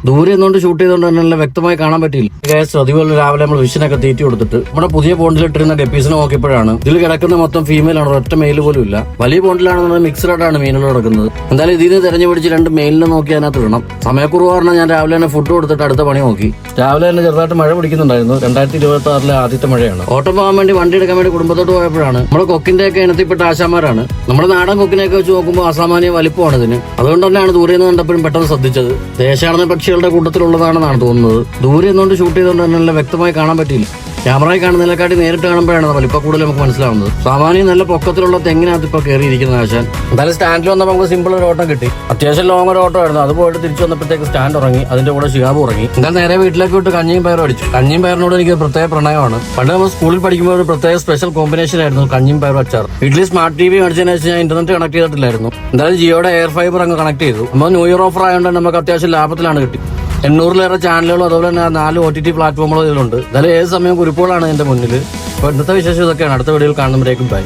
ദൂരെ നിന്നുകൊണ്ട് ഷൂട്ട് ചെയ്തുകൊണ്ട് തന്നെ വ്യക്തമായി കാണാൻ പറ്റിയില്ല. ഗ്യാസ് അതുപോലെ രാവിലെ നമ്മൾ വിഷനൊക്കെ തീറ്റി കൊടുത്തിട്ട് നമ്മുടെ പുതിയ പോണ്ടിലിട്ടിരുന്ന ഗപ്പീസിനെ നോക്കിയപ്പോഴാണ് ഇതിൽ കിടക്കുന്ന മൊത്തം ഫീമെയിൽ ആണ്, ഒറ്റ മെയിൽ പോലും ഇല്ല. വലിയ പോണ്ടിലാണെന്നുണ്ടെങ്കിൽ മിക്സഡായിട്ടാണ് മീനുകൾ കിടക്കുന്നത്. എന്തായാലും ഇതിന് തെരഞ്ഞു പിടിച്ച് 2 മെയിലിനെ നോക്കി അതിനകത്ത് ഇടണം. സമയക്കുറവ് കാരണം ഞാൻ രാവിലെ തന്നെ ഫുഡ് കൊടുത്തിട്ട് അടുത്ത പണി നോക്കി. രാവിലെ തന്നെ ചെറുതായിട്ട് മഴ പിടിക്കുന്നുണ്ടായിരുന്നു. 2026 ആദ്യത്തെ മഴയാണ്. ഓട്ടം പോകാൻ വേണ്ടി വണ്ടി എടുക്കാൻ വേണ്ടി കുടുംബത്തോട്ട് പോയപ്പോഴാണ് നമ്മുടെ കൊക്കിന്റെ ഒക്കെ ഇനത്തിൽപ്പെട്ട ആശാമാരാണ്. നമ്മുടെ നാടൻ കൊക്കിനെയൊക്കെ വെച്ച് നോക്കുമ്പോൾ അസാമാന്യ വലിപ്പമാണ് ഇതിന്. അതുകൊണ്ട് തന്നെയാണ് ദൂരെ നിന്ന് കണ്ടപ്പോഴും പെട്ടെന്ന് ശ്രദ്ധിച്ചത്. ദേശാടന പക്ഷികളുടെ കൂട്ടത്തിലുള്ളതാണെന്നാണ് തോന്നുന്നത്. ദൂരെ നിന്നുകൊണ്ട് ഷൂട്ട് ചെയ്തുകൊണ്ട് തന്നെ വ്യക്തമായി കാണാൻ പറ്റിയില്ല. ക്യാമറയിൽ കാണുന്നതിനെക്കാട്ടി നേരിട്ട് കാണുമ്പോഴാണ് വലിപ്പം കൂടുതൽ നമുക്ക് മനസ്സിലാവുന്നത്. സാമാന്യം നല്ല പൊക്കത്തിലുള്ള തെങ്ങിനകത്ത് ഇപ്പൊ കയറിയിരിക്കുന്ന ആശാൻ. എന്തായാലും സ്റ്റാൻഡിൽ വന്നപ്പോൾ നമുക്ക് സിമ്പിൾ ഒരു ഓട്ടം കിട്ടി. അത്യാവശ്യം ലോങ് ഒരു ഓട്ടം ആയിരുന്നു. അത് പോയിട്ട് തിരിച്ചു വന്നപ്പോഴത്തേക്ക് സ്റ്റാൻഡ് ഉറങ്ങി. അതിന്റെ കൂടെ ഷിഹാബ് ഉറങ്ങി. എന്നാൽ നേരെ വീട്ടിലേക്ക് വിട്ട് കഞ്ഞിയും പയറും അടിച്ചു. കഞ്ഞിയും പയറിനോട് എനിക്ക് പ്രത്യേക പ്രണയമാണ്. പണ്ട് നമ്മൾ സ്കൂളിൽ പഠിക്കുമ്പോൾ ഒരു പ്രത്യേക സ്പെഷ്യൽ കോമ്പിനേഷൻ ആയിരുന്നു കഞ്ഞിയും പയറും അച്ചാർ. വീട്ടിൽ സ്മാർട്ട് TV മേടിച്ചതിന് ശേഷം ഞാൻ ഇന്റർനെറ്റ് കണക്ട് ചെയ്തിട്ടില്ലായിരുന്നു. എന്തായാലും ജിയോയുടെ എയർ ഫൈബർ അങ്ങ് കണക്ട് ചെയ്തു. നമ്മൾ ന്യൂ ഇയർ ഓഫർ ആയതുകൊണ്ട് നമുക്ക് അത്യാവശ്യം ലാഭത്തിലാണ് കിട്ടി. 800-ലേറെ ചാനലുകളും അതുപോലെ തന്നെ 4 OTT പ്ലാറ്റ്ഫോമുകളും ഇതിലുണ്ട്. എന്തായാലും ഏത് സമയം കുറിപ്പുകളാണ് എന്റെ മുന്നിൽ. അപ്പോൾ ഇന്നത്തെ വിശേഷം ഇതൊക്കെയാണ്. അടുത്ത വീഡിയോയിൽ കാണുമ്പോഴേക്കും ബൈ.